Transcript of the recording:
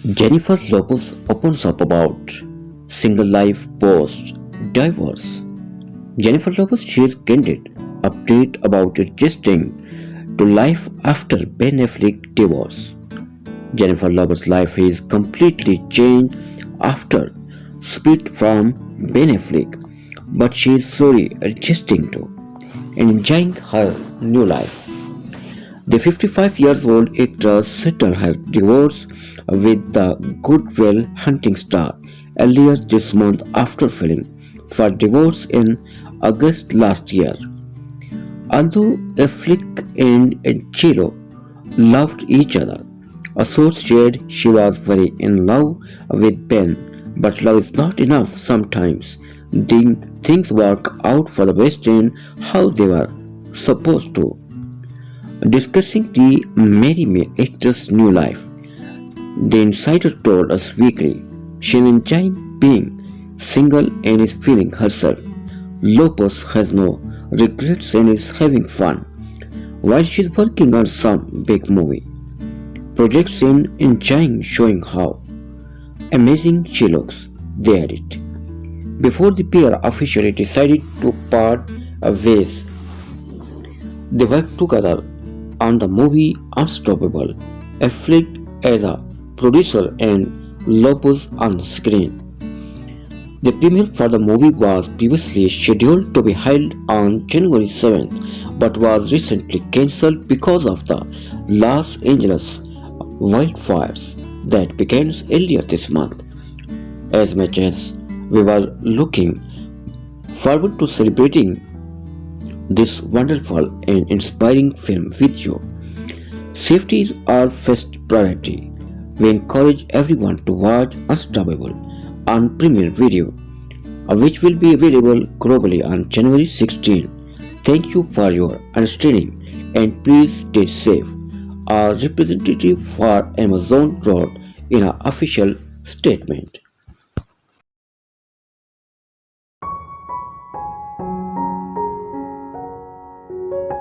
Jennifer Lopez opens up about single life post divorce. Jennifer Lopez shares candid update about adjusting to life after Ben Affleck divorce. Jennifer Lopez's life is completely changed after split from Ben Affleck, but she is slowly adjusting to and enjoying her new life. The 55 years old actress settled her divorce with the Good Will Hunting star earlier this month after filing for divorce in August last year. Although Affleck and Chilo loved each other, a source shared she was very in love with Ben, but love is not enough sometimes. Things work out for the best in how they were supposed to. Discussing the Mary May actress' new life, the insider told us weekly she's enjoying being single and is feeling herself. Lopez has no regrets and is having fun while she's working on some big movie projects and enjoying showing how amazing she looks. They added. Before the pair officially decided to part ways, they worked together on the movie Unstoppable, Affleck as a producer and Lopez on the screen. The premiere for the movie was previously scheduled to be held on January 7th but was recently cancelled because of the Los Angeles wildfires that began earlier this month. As much as we were looking forward to celebrating this wonderful and inspiring film with you, safety is our first priority. We encourage everyone to watch Unstoppable on Premiere Video, which will be available globally on January 16. Thank you for your understanding and please stay safe. A representative for Amazon wrote in an official statement.